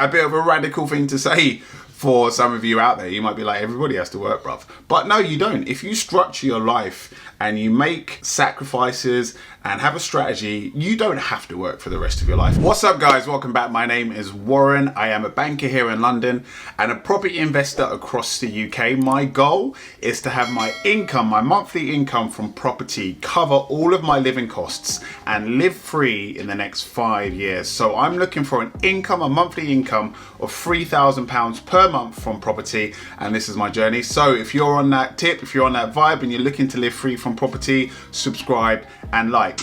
A bit of a radical thing to say for some of you out there. You might be like, everybody has to work, bruv. But no, you don't. If you structure your life and you make sacrifices and have a strategy, you don't have to work for the rest of your life. What's up, guys? Welcome back. My name is Warren. I am a banker here in London and a property investor across the UK. My goal is to have my income, my monthly income from property, cover all of my living costs and live free in the next 5 years. So I'm looking for an income, a monthly income of £3,000 per month from property, and this is my journey. So if you're on that tip, if you're on that vibe and you're looking to live free from property, subscribe and like.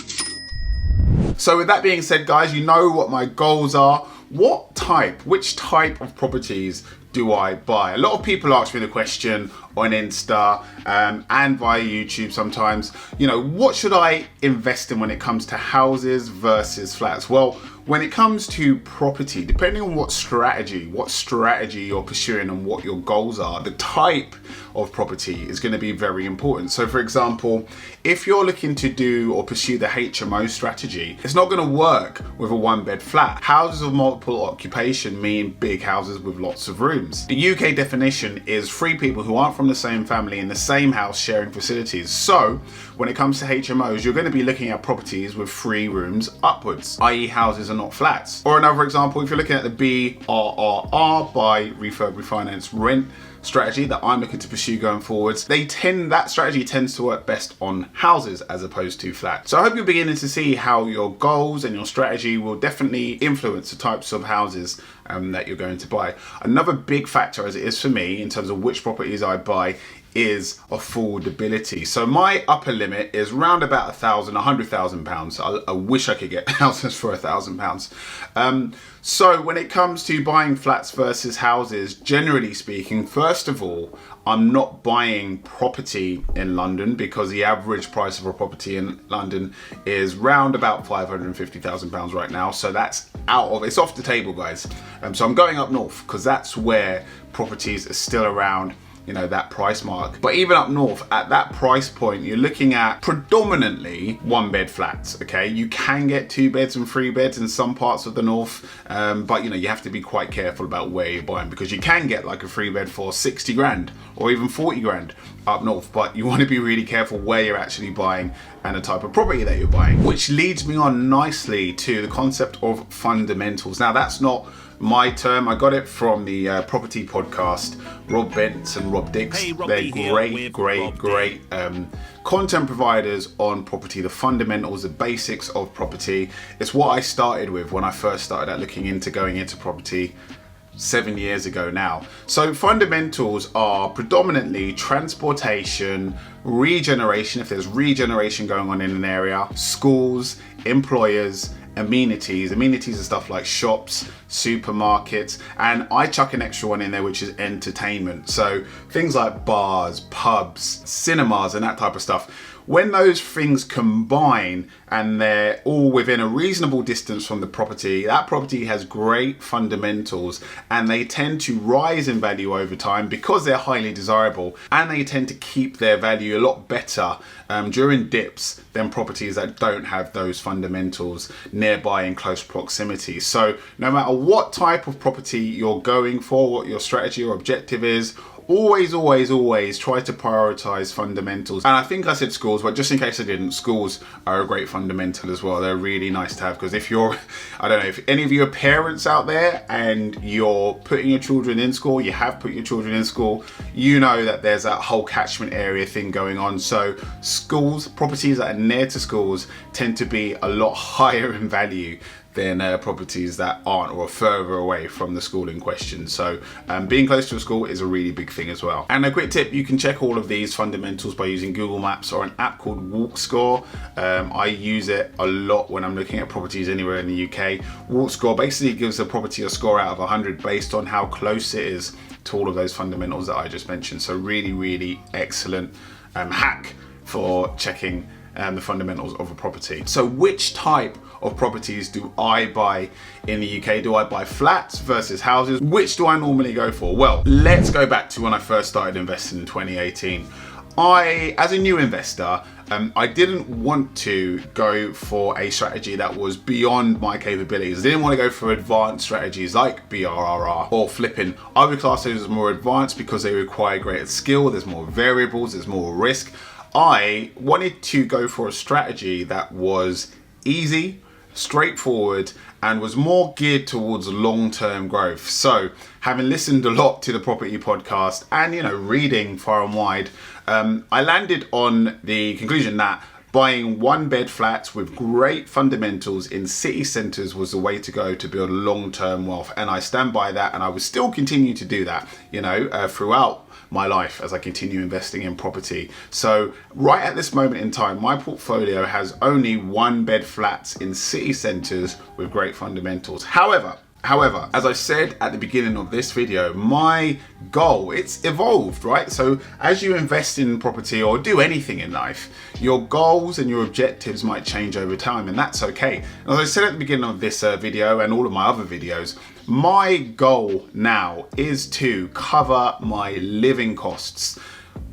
So with that being said, guys, you know what my goals are. Which type of properties do I buy? A lot of people ask me the question on Insta and via YouTube sometimes, you know, what should I invest in when it comes to houses versus flats? Well, when it comes to property, depending on what strategy you're pursuing and what your goals are, the type of property is going to be very important. So for example, if you're looking to do or pursue the HMO strategy, it's not going to work with a one-bed flat. Houses of multiple occupation mean big houses with lots of rooms. The UK definition is 3 people who aren't from the same family in the same house sharing facilities. So when it comes to HMOs, you're going to be looking at properties with 3 rooms upwards, i.e. houses are not flats. Or another example, if you're looking at the BRRR by Refurbish Refinance Rent strategy that I'm looking to pursue going forwards, that strategy tends to work best on houses as opposed to flats. So I hope you're beginning to see how your goals and your strategy will definitely influence the types of houses that you're going to buy. Another big factor, as it is for me, in terms of which properties I buy, is affordability. So my upper limit is round about £100,000. I wish I could get houses for £1,000. So when it comes to buying flats versus houses, generally speaking, first of all, I'm not buying property in London because the average price of a property in London is round about £550,000 right now. So that's it's off the table, guys. So I'm going up north because that's where properties are still around, you know, that price mark. But even up north at that price point, you're looking at predominantly 1-bed flats. Okay, you can get 2 beds and 3 beds in some parts of the north, but you know, you have to be quite careful about where you're buying because you can get like a 3-bed for 60 grand or even 40 grand up north, but you want to be really careful where you're actually buying and the type of property that you're buying. Which leads me on nicely to the concept of fundamentals. Now that's not my term. I got it from the property podcast, Rob Bentz and Rob Dix. Hey, they're great content providers on property, the fundamentals, the basics of property. It's what I started with when I first started out looking into going into property 7 years ago now. So fundamentals are predominantly transportation, regeneration, if there's regeneration going on in an area, schools, employers, amenities. Amenities are stuff like shops, supermarkets, and I chuck an extra one in there, which is entertainment. So things like bars, pubs, cinemas, and that type of stuff. When those things combine and they're all within a reasonable distance from the property, that property has great fundamentals and they tend to rise in value over time because they're highly desirable, and they tend to keep their value a lot better during dips than properties that don't have those fundamentals nearby in close proximity. So no matter what type of property you're going for, what your strategy or objective is, always try to prioritize fundamentals. And I think I said schools, but just in case I didn't, schools are a great fundamental as well. They're really nice to have because if you're, I don't know, if any of you are parents out there and you're putting your children in school, you have put your children in school, you know that there's that whole catchment area thing going on. So schools, properties that are near to schools tend to be a lot higher in value than properties that aren't or are further away from the school in question. So being close to a school is a really big thing as well. And a quick tip, you can check all of these fundamentals by using Google Maps or an app called Walk Score. I use it a lot when I'm looking at properties anywhere in the UK. Walk Score basically gives a property a score out of 100 based on how close it is to all of those fundamentals that I just mentioned. So really excellent hack for checking the fundamentals of a property. So which type of properties do I buy in the UK? Do I buy flats versus houses? Which do I normally go for? Well, let's go back to when I first started investing in 2018. As a new investor, I didn't want to go for a strategy that was beyond my capabilities. I didn't want to go for advanced strategies like BRRR or flipping. I would class those as more advanced because they require greater skill, there's more variables, there's more risk. I wanted to go for a strategy that was easy, straightforward, and was more geared towards long-term growth. So having listened a lot to the property podcast and reading far and wide, I landed on the conclusion that buying one bed flats with great fundamentals in city centres was the way to go to build long-term wealth, and I stand by that, and I will still continue to do that throughout my life as I continue investing in property. So right at this moment in time, my portfolio has only one bed flats in city centres with great fundamentals. However, as I said at the beginning of this video, my goal, it's evolved, right? So as you invest in property or do anything in life, your goals and your objectives might change over time, and that's okay. As I said at the beginning of this video and all of my other videos, my goal now is to cover my living costs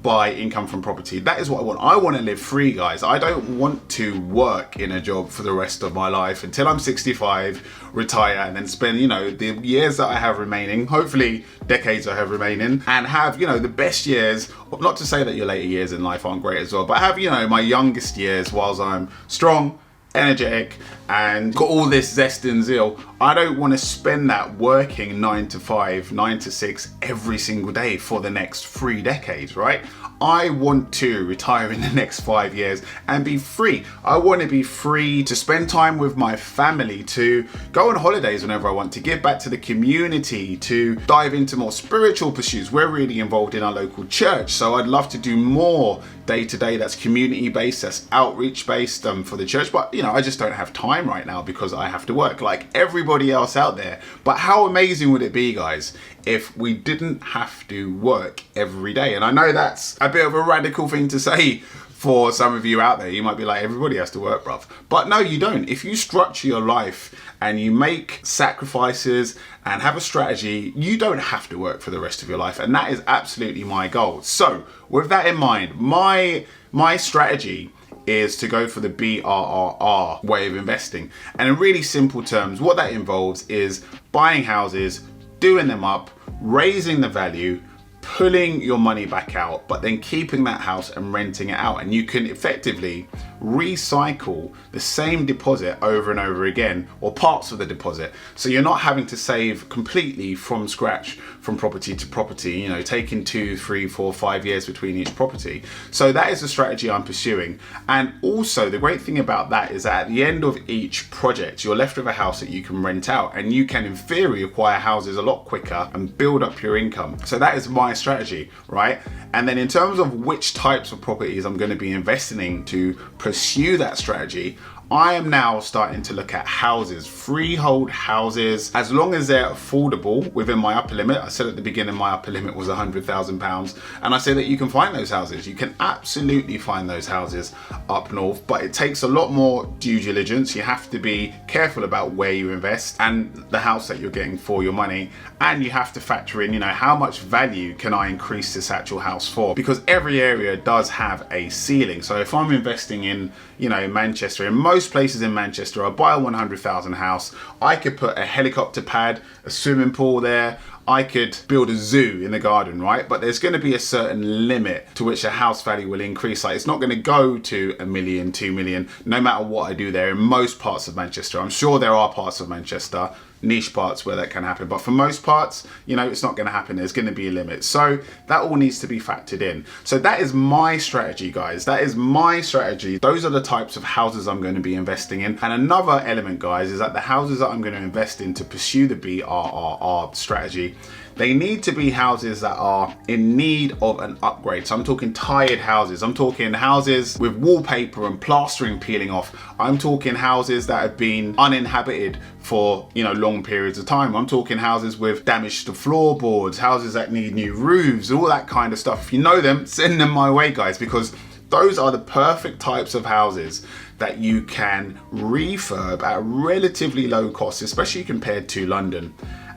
by income from property. That is what I want. I want to live free, guys. I don't want to work in a job for the rest of my life until I'm 65, retire, and then spend, the years that I have remaining, hopefully decades I have remaining, and have, the best years. Not to say that your later years in life aren't great as well, but have, my youngest years whilst I'm strong, energetic, and got all this zest and zeal. I don't want to spend that working 9 to 5, 9 to 6 every single day for the next 3 decades, right? I want to retire in the next 5 years and be free. I want to be free to spend time with my family, to go on holidays whenever I want, to give back to the community, to dive into more spiritual pursuits. We're really involved in our local church, so I'd love to do more day to day that's community based, that's outreach based for the church. But I just don't have time right now because I have to work like everybody else out there. But how amazing would it be, guys, if we didn't have to work every day? And I know that's a bit of a radical thing to say for some of you out there. You might be like, everybody has to work, bruv. But no, you don't. If you structure your life and you make sacrifices and have a strategy, you don't have to work for the rest of your life. And that is absolutely my goal. So with that in mind, my strategy is to go for the BRRR way of investing. And in really simple terms, what that involves is buying houses, doing them up, raising the value, pulling your money back out, but then keeping that house and renting it out. And you can effectively recycle the same deposit over and over again, or parts of the deposit. So you're not having to save completely from scratch from property to property, taking 2, 3, 4, 5 years between each property. So that is the strategy I'm pursuing. And also the great thing about that is that at the end of each project, you're left with a house that you can rent out, and you can in theory acquire houses a lot quicker and build up your income. So that is my strategy, right? And then in terms of which types of properties I'm going to be investing in to pursue that strategy, I am now starting to look at houses, freehold houses, as long as they're affordable within my upper limit. I said at the beginning my upper limit was £100,000, and I say that you can find those houses. You can absolutely find those houses up north, but it takes a lot more due diligence. You have to be careful about where you invest and the house that you're getting for your money, and you have to factor in, how much value can I increase this actual house for? Because every area does have a ceiling. So if I'm investing in, Manchester, in most places in Manchester, I buy a 100,000 house, I could put a helicopter pad, a swimming pool there, I could build a zoo in the garden, right? But there's going to be a certain limit to which a house value will increase. Like, it's not going to go to 1 million, 2 million, no matter what I do there in most parts of Manchester. I'm sure there are parts of Manchester, niche parts where that can happen, but for most parts, it's not going to happen. There's going to be a limit. So that all needs to be factored in. So that is my strategy, guys. That is my strategy. Those are the types of houses I'm going to be investing in. And another element, guys, is that the houses that I'm going to invest in to pursue the BRRR strategy, they need to be houses that are in need of an upgrade. So I'm talking tired houses. I'm talking houses with wallpaper and plastering peeling off. I'm talking houses that have been uninhabited for long periods of time. I'm talking houses with damage to floorboards, houses that need new roofs, all that kind of stuff. If you know them, send them my way, guys, because those are the perfect types of houses that you can refurb at relatively low cost, especially compared to London.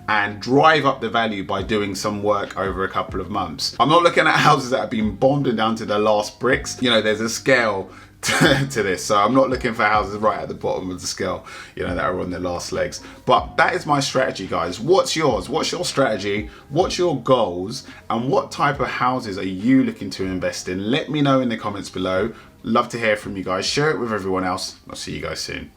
and drive up the value by doing some work over a couple of months. I'm not looking at houses that have been bombed and down to the last bricks. You know, there's a scale to this, so I'm not looking for houses right at the bottom of the scale, you know, that are on their last legs. But that is my strategy, guys. What's yours? What's your strategy? What's your goals? And what type of houses are you looking to invest in? Let me know in the comments below. Love to hear from you guys. Share it with everyone else. I'll see you guys soon.